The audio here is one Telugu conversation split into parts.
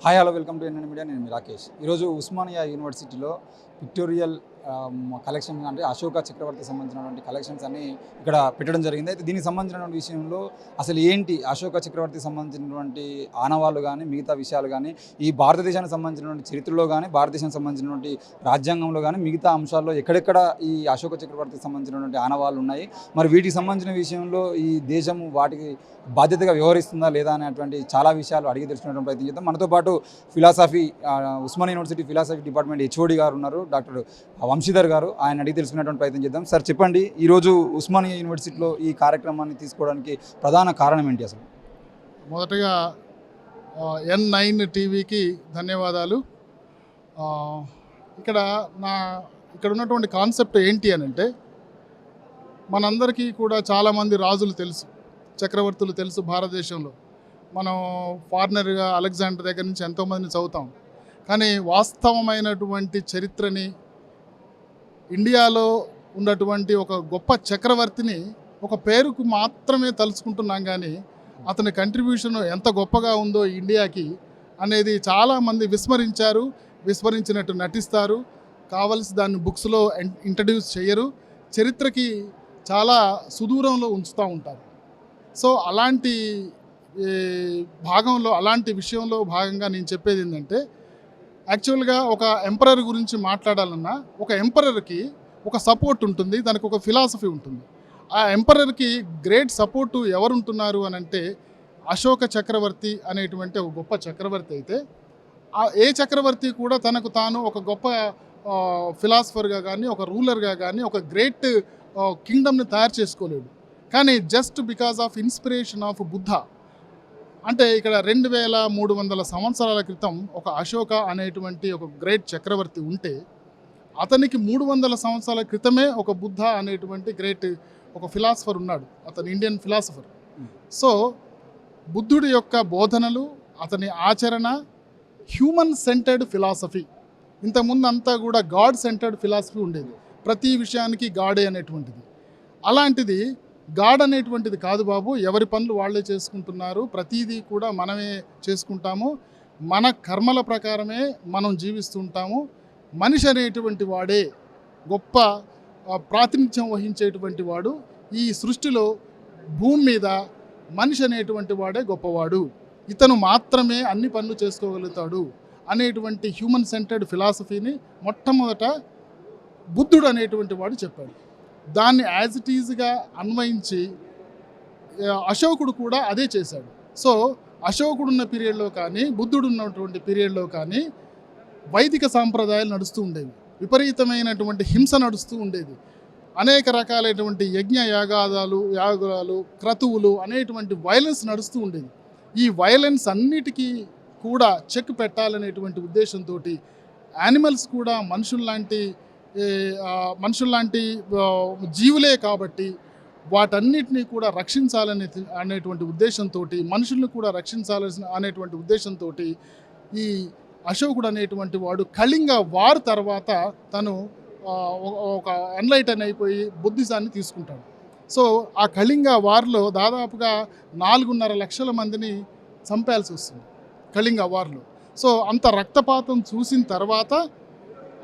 Hi hello welcome to NN media. నేను మీ రాకేష్. ఈరోజు ఉస్మానియా యూనివర్సిటీలో పిక్టోరియల్ కలెక్షన్ అంటే అశోక చక్రవర్తికి సంబంధించినటువంటి కలెక్షన్స్ అన్ని ఇక్కడ పెట్టడం జరిగింది. అయితే దీనికి సంబంధించినటువంటి విషయంలో అసలు ఏంటి అశోక చక్రవర్తికి సంబంధించినటువంటి ఆనవాళ్ళు కానీ మిగతా విషయాలు కానీ ఈ భారతదేశానికి సంబంధించినటువంటి చరిత్రలో కానీ భారతదేశానికి సంబంధించినటువంటి రాజ్యాంగంలో కానీ మిగతా అంశాల్లో ఎక్కడెక్కడ ఈ అశోక చక్రవర్తికి సంబంధించినటువంటి ఆనవాళ్ళు ఉన్నాయి, మరి వీటికి సంబంధించిన విషయంలో ఈ దేశం వాటికి బాధ్యతగా వ్యవహరిస్తుందా లేదా అనేటువంటి చాలా విషయాలు అడిగి తెలుసుకునే ప్రయత్నం చేద్దాం. మనతో పాటు Osmania university philosophy department HOD గారు ఉన్నారు, డాక్టర్ వంశీధర్ గారు. ఆయన అడిగి తెలుసుకునేటువంటి ప్రయత్నం చేద్దాం. సార్ చెప్పండి, ఈరోజు ఉస్మానియా యూనివర్సిటీలో ఈ కార్యక్రమాన్ని తీసుకోవడానికి ప్రధాన కారణం ఏంటి? అసలు మొదటగా N9 టీవీకి ధన్యవాదాలు. ఇక్కడ ఉన్నటువంటి కాన్సెప్ట్ ఏంటి అని అంటే, మనందరికీ కూడా చాలామంది రాజులు తెలుసు, చక్రవర్తులు తెలుసు. భారతదేశంలో మనం ఫారినర్గా అలెగ్జాండర్ దగ్గర నుంచి ఎంతోమందిని చదువుతాం, కానీ వాస్తవమైనటువంటి చరిత్రని, ఇండియాలో ఉన్నటువంటి ఒక గొప్ప చక్రవర్తిని ఒక పేరుకు మాత్రమే తలుచుకుంటున్నాం, కానీ అతని కంట్రిబ్యూషన్ ఎంత గొప్పగా ఉందో ఇండియాకి అనేది చాలామంది విస్మరించినట్టు నటిస్తారు. కావలసి దాన్ని బుక్స్లో ఇంట్రడ్యూస్ చేయరు, చరిత్రకి చాలా సుదూరంలో ఉంచుతూ ఉంటారు. సో అలాంటి అలాంటి విషయంలో భాగంగా నేను చెప్పేది ఏంటంటే, యాక్చువల్గా ఒక ఎంపరర్ గురించి మాట్లాడాలన్నా ఒక ఎంపరర్కి ఒక సపోర్ట్ ఉంటుంది, దానికి ఒక ఫిలాసఫీ ఉంటుంది. ఆ ఎంపరర్కి గ్రేట్ సపోర్టు ఎవరు ఉంటున్నారు అని అంటే అశోక చక్రవర్తి అనేటువంటి ఒక గొప్ప చక్రవర్తి. అయితే ఏ చక్రవర్తి కూడా తనకు తాను ఒక గొప్ప ఫిలాసఫర్గా కానీ ఒక రూలర్గా కానీ ఒక గ్రేట్ కింగ్డమ్ని తయారు చేసుకోలేడు. కానీ just because of inspiration of Buddha, అంటే ఇక్కడ 2300 సంవత్సరాల క్రితం ఒక అశోక అనేటువంటి ఒక గ్రేట్ చక్రవర్తి ఉంటే, అతనికి 300 సంవత్సరాల క్రితమే ఒక బుద్ధ అనేటువంటి గ్రేట్ ఒక ఫిలాసఫర్ ఉన్నాడు, అతను ఇండియన్ ఫిలాసఫర్. సో బుద్ధుడి యొక్క బోధనలు, అతని ఆచరణ హ్యూమన్ సెంటర్డ్ ఫిలాసఫీ. ఇంతకుముందు అంతా కూడా గాడ్ సెంటర్డ్ ఫిలాసఫీ ఉండేది, ప్రతి విషయానికి గాడే అనేటువంటిది. అలాంటిది గాడ్ అనేటువంటిది కాదు బాబు, ఎవరి పనులు వాళ్ళే చేసుకుంటున్నారు, ప్రతిదీ కూడా మనమే చేసుకుంటాము, మన కర్మల ప్రకారమే మనం జీవిస్తుంటాము. మనిషి అనేటువంటి వాడే గొప్ప ప్రాతినిధ్యం వహించేటువంటి వాడు ఈ సృష్టిలో. భూమి మీద మనిషి అనేటువంటి వాడే గొప్పవాడు, ఇతను మాత్రమే అన్ని పనులు చేసుకోగలుగుతాడు అనేటువంటి హ్యూమన్ సెంటర్డ్ ఫిలాసఫీని మొట్టమొదట బుద్ధుడు అనేటువంటి వాడు చెప్పాడు. దాన్ని యాజ్ ఇట్ ఈజ్గా అన్వయించి అశోకుడు కూడా అదే చేశాడు. సో అశోకుడు ఉన్న పీరియడ్లో కానీ బుద్ధుడు ఉన్నటువంటి పీరియడ్లో కానీ వైదిక సాంప్రదాయాలు నడుస్తూ ఉండేవి, విపరీతమైనటువంటి హింస నడుస్తూ ఉండేది, అనేక రకాలైనటువంటి యాగాలు క్రతువులు అనేటువంటి వైలెన్స్ నడుస్తూ ఉండేది. ఈ వైలెన్స్ అన్నిటికీ కూడా చెక్ పెట్టాలనేటువంటి ఉద్దేశంతో యానిమల్స్ కూడా మనుషుల్లాంటి జీవులే కాబట్టి వాటన్నిటినీ కూడా అనేటువంటి ఉద్దేశంతో, మనుషుల్ని కూడా అనేటువంటి ఉద్దేశంతో ఈ అశోకుడు అనేటువంటి వాడు కళింగ వార్ తర్వాత తను ఒక ఎన్లైటన్ అయిపోయి బుద్ధిజాన్ని తీసుకుంటాడు. సో ఆ కళింగ వార్లో దాదాపుగా 4.5 లక్షల మందిని చంపాల్సి వస్తుంది కళింగ వార్లో. సో అంత రక్తపాతం చూసిన తర్వాత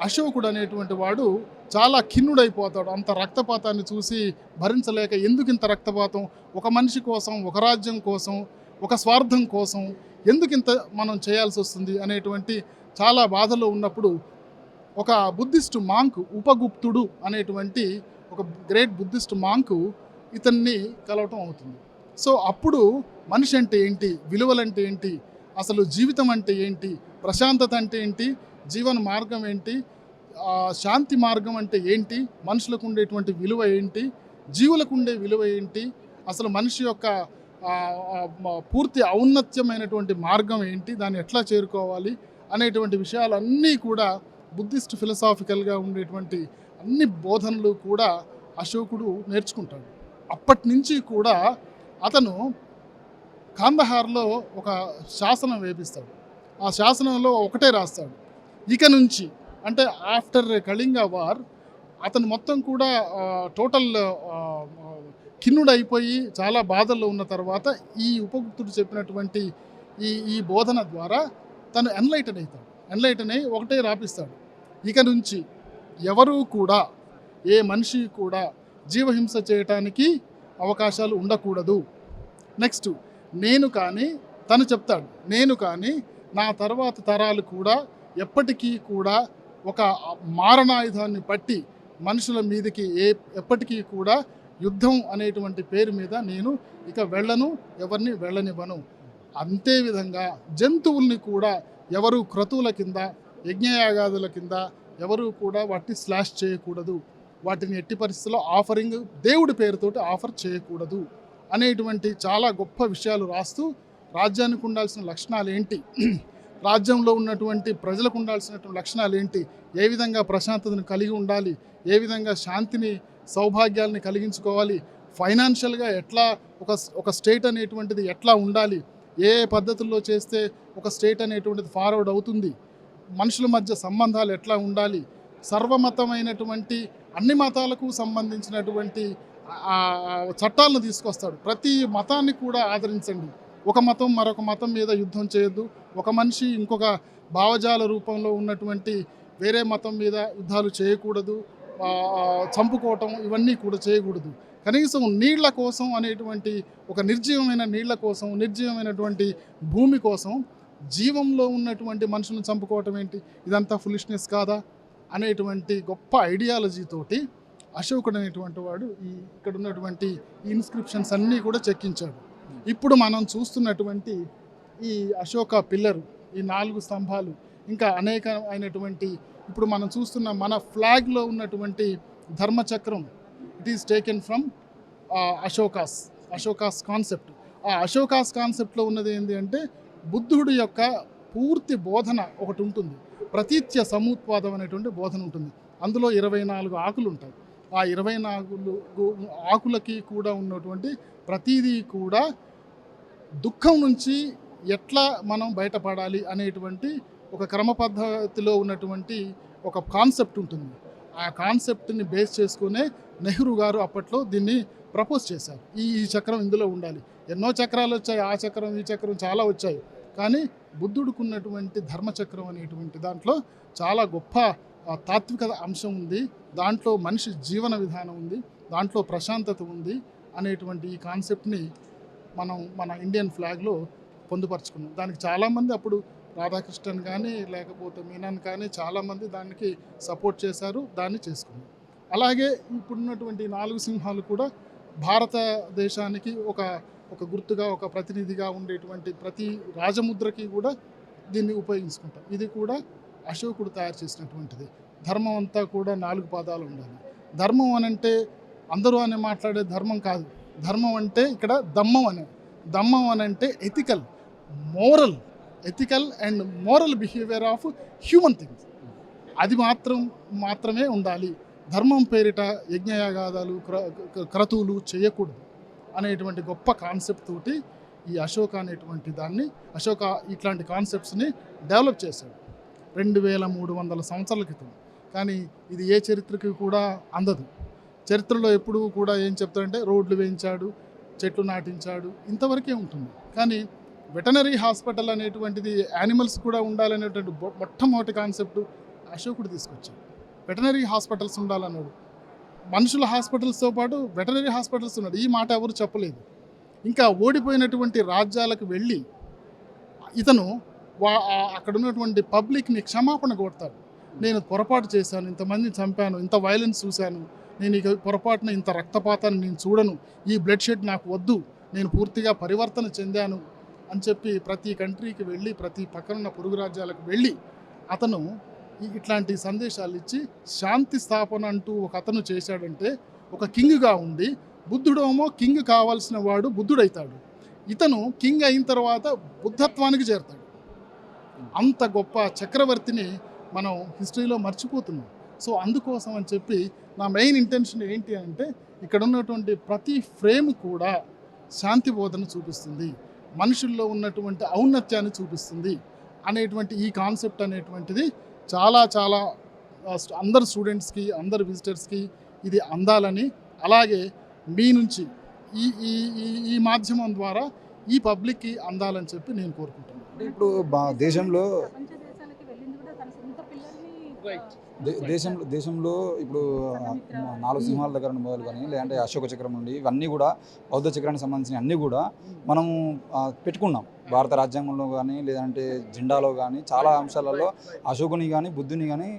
అశోకుడు అనేటువంటి వాడు చాలా ఖిన్నుడైపోతాడు. అంత రక్తపాతాన్ని చూసి భరించలేక, ఎందుకు ఇంత రక్తపాతం, ఒక మనిషి కోసం, ఒక రాజ్యం కోసం, ఒక స్వార్థం కోసం ఎందుకు ఇంత మనం చేయాల్సి వస్తుంది అనేటువంటి చాలా బాధలో ఉన్నప్పుడు ఒక బుద్ధిస్ట్ మాంక్, ఉపగుప్తుడు అనేటువంటి ఒక గ్రేట్ బుద్ధిస్ట్ మాంకు ఇతన్ని కలవటం అవుతుంది. సో అప్పుడు మనిషి అంటే ఏంటి, విలువలంటే ఏంటి, అసలు జీవితం అంటే ఏంటి, ప్రశాంతత అంటే ఏంటి, జీవన మార్గం ఏంటి, శాంతి మార్గం అంటే ఏంటి, మనుషులకు ఉండేటువంటి విలువ ఏంటి, జీవులకు ఉండే విలువ ఏంటి, అసలు మనిషి యొక్క పూర్తి ఔన్నత్యమైనటువంటి మార్గం ఏంటి, దాన్ని ఎట్లా చేరుకోవాలి అనేటువంటి విషయాలన్నీ కూడా బుద్ధిస్ట్ ఫిలసాఫికల్గా ఉండేటువంటి అన్ని బోధనలు కూడా అశోకుడు నేర్చుకుంటాడు. అప్పటి నుంచి కూడా అతను కాందహార్లో ఒక శాసనం వేపిస్తాడు. ఆ శాసనంలో ఒకటే రాస్తాడు, ఇక నుంచి అంటే ఆఫ్టర్ కళింగ వార్ అతను మొత్తం కూడా టోటల్ ఖిన్నుడైపోయి చాలా బాధల్లో ఉన్న తర్వాత ఈ ఉపగుప్తుడు చెప్పినటువంటి ఈ బోధన ద్వారా తను ఎన్లైటన్ అయ్యి ఒకటే రాపిస్తాడు, ఇక నుంచి ఎవరూ కూడా ఏ మనిషి కూడా జీవహింస చేయటానికి అవకాశాలు ఉండకూడదు. నెక్స్ట్ తను చెప్తాడు, నేను కానీ నా తర్వాత తరాలు కూడా ఎప్పటికీ కూడా ఒక మారణాయుధాన్ని పట్టి మనుషుల మీదకి ఎప్పటికీ కూడా యుద్ధం అనేటువంటి పేరు మీద నేను ఇక ఎవరిని వెళ్ళనివ్వను. అంతే విధంగా జంతువుల్ని కూడా ఎవరు క్రతువుల కింద యజ్ఞయాగాదుల కింద ఎవరు కూడా వాటిని స్లాష్ చేయకూడదు, వాటిని ఎట్టి పరిస్థితుల్లో ఆఫరింగ్ దేవుడి పేరుతోటి ఆఫర్ చేయకూడదు అనేటువంటి చాలా గొప్ప విషయాలు రాస్తూ రాజ్యానికి ఉండాల్సిన లక్షణాలు ఏంటి, రాజ్యంలో ఉన్నటువంటి ప్రజలకు ఉండాల్సినటువంటి లక్షణాలు ఏంటి, ఏ విధంగా ప్రశాంతతను కలిగి ఉండాలి, ఏ విధంగా శాంతిని సౌభాగ్యాలని కలిగించుకోవాలి, ఫైనాన్షియల్గా ఎట్లా ఒక స్టేట్ అనేటువంటిది ఎట్లా ఉండాలి, ఏ పద్ధతుల్లో చేస్తే ఒక స్టేట్ అనేటువంటిది ఫార్వర్డ్ అవుతుంది, మనుషుల మధ్య సంబంధాలు ఎట్లా ఉండాలి, సర్వమతమైనటువంటి అన్ని మతాలకు సంబంధించినటువంటి చట్టాలను తీసుకొస్తాడు. ప్రతి మతాన్ని కూడా ఆదరించండి, ఒక మతం మరొక మతం మీద యుద్ధం చేయొద్దు, ఒక మనిషి ఇంకొక భావజాల రూపంలో ఉన్నటువంటి వేరే మతం మీద యుద్ధాలు చేయకూడదు, చంపుకోవటం ఇవన్నీ కూడా చేయకూడదు. కనీసం నీళ్ల కోసం అనేటువంటి ఒక నిర్జీవమైన నీళ్ల కోసం, నిర్జీవమైనటువంటి భూమి కోసం జీవంలో ఉన్నటువంటి మనుషులను చంపుకోవటం ఏంటి, ఇదంతా ఫులిష్నెస్ కాదా అనేటువంటి గొప్ప ఐడియాలజీతోటి అశోకుడు అనేటువంటి వాడు ఇక్కడ ఉన్నటువంటి ఇన్స్క్రిప్షన్స్ అన్నీ కూడా చెక్కించాడు. ఇప్పుడు మనం చూస్తున్నటువంటి ఈ అశోక పిల్లరు, ఈ 4 స్తంభాలు, ఇంకా అనేక అయినటువంటి ఇప్పుడు మనం చూస్తున్న మన ఫ్లాగ్లో ఉన్నటువంటి ధర్మచక్రం, it is taken from Ashoka's concept. ఆ అశోకాస్ కాన్సెప్ట్లో ఉన్నది ఏంటి అంటే బుద్ధుడి యొక్క పూర్తి బోధన ఒకటి ఉంటుంది, ప్రతీత్య సముత్పాదం అనేటువంటి బోధన ఉంటుంది. అందులో 24 ఆకులు ఉంటాయి. ఆ 24 ఆకులకి కూడా ఉన్నటువంటి ప్రతిదీ కూడా దుఃఖం నుంచి ఎట్లా మనం బయటపడాలి అనేటువంటి ఒక క్రమ పద్ధతిలో ఉన్నటువంటి ఒక కాన్సెప్ట్ ఉంటుంది. ఆ కాన్సెప్ట్ని బేస్ చేసుకునే నెహ్రూ గారు అప్పట్లో దీన్ని ప్రపోజ్ చేశారు. ఈ చక్రం ఇందులో ఉండాలి. ఎన్నో చక్రాలు వచ్చాయి, ఆ చక్రం ఈ చక్రం చాలా వచ్చాయి, కానీ బుద్ధుడికి ఉన్నటువంటి ధర్మచక్రం అనేటువంటి దాంట్లో చాలా గొప్ప తాత్విక అంశం ఉంది, దాంట్లో మనిషి జీవన విధానం ఉంది, దాంట్లో ప్రశాంతత ఉంది అనేటువంటి ఈ కాన్సెప్ట్ని మనం మన ఇండియన్ ఫ్లాగ్లో పొందుపరుచుకున్నాం. దానికి చాలామంది అప్పుడు రాధాకృష్ణన్ కానీ లేకపోతే మీనన్ కానీ చాలామంది దానికి సపోర్ట్ చేశారు, దాన్ని చేసుకున్నాం. అలాగే ఇప్పుడున్నటువంటి 4 సింహాలు కూడా భారతదేశానికి ఒక గుర్తుగా, ఒక ప్రతినిధిగా ఉండేటువంటి ప్రతి రాజముద్రకి కూడా దీన్ని ఉపయోగించుకుంటాం. ఇది కూడా అశోకుడు తయారు చేసినటువంటిది. ధర్మం అంతా కూడా 4 పాదాలు ఉండాలి. ధర్మం అనంటే అందరూ అని మాట్లాడే ధర్మం కాదు. ధర్మం అంటే ఇక్కడ దమ్మం అనంటే ethical and moral behaviour of human things. అది మాత్రమే ఉండాలి. ధర్మం పేరిట యజ్ఞయాగాదాలు క్రతువులు చేయకూడదు అనేటువంటి గొప్ప కాన్సెప్ట్ తోటి ఈ అశోక అనేటువంటి అశోక ఇట్లాంటి కాన్సెప్ట్స్ని డెవలప్ చేశాడు 2300 సంవత్సరాల క్రితం. కానీ ఇది ఏ చరిత్రకి కూడా అందదు. చరిత్రలో ఎప్పుడు కూడా ఏం చెప్తారంటే రోడ్లు వేయించాడు, చెట్లు నాటించాడు, ఇంతవరకే ఉంటుంది. కానీ వెటనరీ హాస్పిటల్ అనేటువంటిది యానిమల్స్ కూడా ఉండాలనేటువంటి మొట్టమొదటి కాన్సెప్ట్ అశోకుడు తీసుకొచ్చాడు. వెటనరీ హాస్పిటల్స్ ఉండాలన్నాడు. మనుషుల హాస్పిటల్స్తో పాటు వెటనరీ హాస్పిటల్స్ ఉన్నాడు. ఈ మాట ఎవరు చెప్పలేదు. ఇంకా ఓడిపోయినటువంటి రాజ్యాలకు వెళ్ళి ఇతను అక్కడ ఉన్నటువంటి పబ్లిక్ని క్షమాపణ కోరుతాడు. నేను పొరపాటు చేశాను, ఇంతమందిని చంపాను, ఇంత వైలెన్స్ చూశాను, నేను ఇక పొరపాటున ఇంత రక్తపాతాన్ని నేను చూడను, ఈ బ్లడ్ షెడ్ నాకు వద్దు, నేను పూర్తిగా పరివర్తన చెందాను అని చెప్పి ప్రతి కంట్రీకి వెళ్ళి, ప్రతి పక్కనున్న పొరుగు రాజ్యాలకు వెళ్ళి అతను ఇట్లాంటి సందేశాలు ఇచ్చి శాంతి స్థాపన అంటూ ఒక అతను చేశాడంటే, ఒక కింగ్గా ఉండి బుద్ధుడేమో కింగ్ కావాల్సిన వాడు బుద్ధుడైతాడు, ఇతను కింగ్ అయిన తర్వాత బుద్ధత్వానికి చేరతాడు. అంత గొప్ప చక్రవర్తిని మనం హిస్టరీలో మర్చిపోతున్నాం. సో అందుకోసం అని చెప్పి నా మెయిన్ ఇంటెన్షన్ ఏంటి అంటే, ఇక్కడ ఉన్నటువంటి ప్రతి ఫ్రేమ్ కూడా శాంతి బోధన చూపిస్తుంది, మనుషుల్లో ఉన్నటువంటి ఔన్నత్యాన్ని చూపిస్తుంది అనేటువంటి ఈ కాన్సెప్ట్ అనేటువంటిది చాలా చాలా అందరు స్టూడెంట్స్కి, అందరు విజిటర్స్కి ఇది అందాలని, అలాగే మీ నుంచి ఈ మాధ్యమం ద్వారా ఈ పబ్లిక్కి అందాలని చెప్పి నేను కోరుకుంటున్నాను. అంటే ఇప్పుడు దేశంలో ప్రపంచ దేశాలకి వెళ్ళింది కూడా తన సొంత పిల్లల్ని Right. దేశంలో ఇప్పుడు 4 సింహాల దగ్గర నుండి మొదలు కానీ లేదంటే అశోక చక్రం నుండి ఇవన్నీ కూడా బౌద్ధ చక్రానికి సంబంధించిన అన్నీ కూడా మనము పెట్టుకున్నాం భారత రాజ్యాంగంలో కానీ లేదంటే జెండాలో కానీ చాలా అంశాలలో అశోకుని కానీ బుద్ధుని కానీ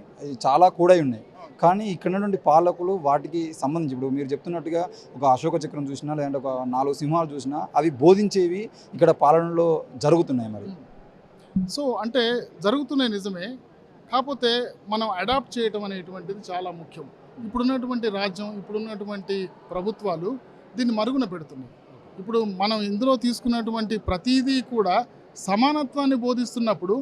చాలా కూడా ఉన్నాయి. కానీ ఇక్కడ నుండి పాలకులు వాటికి సంబంధించి ఇప్పుడు మీరు చెప్తున్నట్టుగా ఒక అశోక చక్రం చూసినా లేదంటే ఒక 4 సింహాలు చూసినా అవి బోధించేవి ఇక్కడ పాలనలో జరుగుతున్నాయి. మరి సో అంటే జరుగుతున్నాయి నిజమే, కాకపోతే మనం అడాప్ట్ చేయటం అనేటువంటిది చాలా ముఖ్యం. ఇప్పుడున్నటువంటి రాజ్యం, ఇప్పుడున్నటువంటి ప్రభుత్వాలు దీన్ని మరుగున పెడుతున్నాయి. ఇప్పుడు మనం ఇందులో తీసుకున్నటువంటి ప్రతిదీ కూడా సమానత్వాన్ని బోధిస్తున్నప్పుడు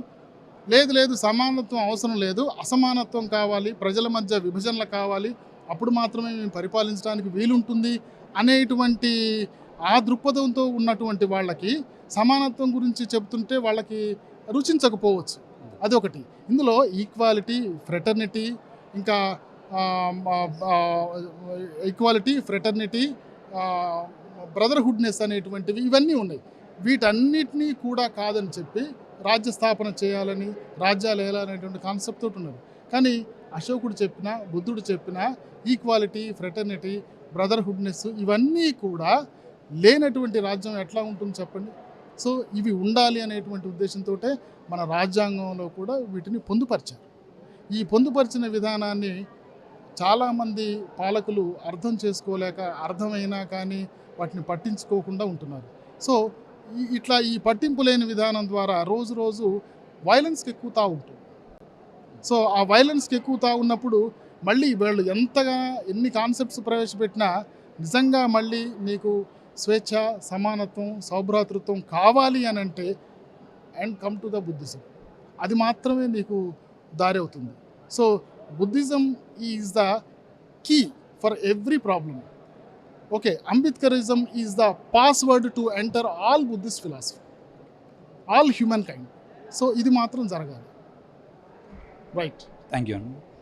లేదు సమానత్వం అవసరం లేదు, అసమానత్వం కావాలి, ప్రజల మధ్య విభజనలు కావాలి, అప్పుడు మాత్రమే మేము పరిపాలించడానికి వీలుంటుంది అనేటువంటి ఆ దృక్పథంతో ఉన్నటువంటి వాళ్ళకి సమానత్వం గురించి చెప్తుంటే వాళ్ళకి రుచించకపోవచ్చు. అదొకటి. ఇందులో ఈక్వాలిటీ, ఫ్రెటర్నిటీ, ఇంకా ఈక్వాలిటీ, ఫ్రెటర్నిటీ, బ్రదర్హుడ్నెస్ అనేటువంటివి ఇవన్నీ ఉన్నాయి. వీటన్నిటినీ కూడా కాదని చెప్పి రాజ్య స్థాపన చేయాలని, రాజ్యాలు వేయాలనేటువంటి కాన్సెప్ట్ తోటి ఉన్నారు. కానీ అశోకుడు చెప్పిన, బుద్ధుడు చెప్పిన ఈక్వాలిటీ, ఫ్రెటర్నిటీ, బ్రదర్హుడ్నెస్ ఇవన్నీ కూడా లేనటువంటి రాజ్యం ఎట్లా ఉంటుంది చెప్పండి. సో ఇవి ఉండాలి అనేటువంటి ఉద్దేశంతో మన రాజ్యాంగంలో కూడా వీటిని పొందుపరిచారు. ఈ పొందుపరిచిన విధానాన్ని చాలామంది పాలకులు అర్థం చేసుకోలేక, అర్థమైనా కానీ వాటిని పట్టించుకోకుండా ఉంటున్నారు. సో ఇట్లా ఈ పట్టింపు లేని విధానం ద్వారా రోజు రోజు వైలెన్స్కి ఎక్కువతా ఉంటుంది. సో ఆ వైలెన్స్కి ఎక్కువతా ఉన్నప్పుడు మళ్ళీ వీళ్ళు ఎంతగా ఎన్ని కాన్సెప్ట్స్ ప్రవేశపెట్టినా నిజంగా మళ్ళీ నీకు స్వేచ్ఛ, సమానత్వం, సౌభ్రాతృత్వం కావాలి అని అంటే and come to the Buddhism, అది మాత్రమే నీకు దారి అవుతుంది. So Buddhism is the key for every problem. Okay, Ambedkarism is the password to enter all Buddhist philosophy, all humankind. So ఇది మాత్రం జరగాలి. రైట్. థ్యాంక్ యూ అండి.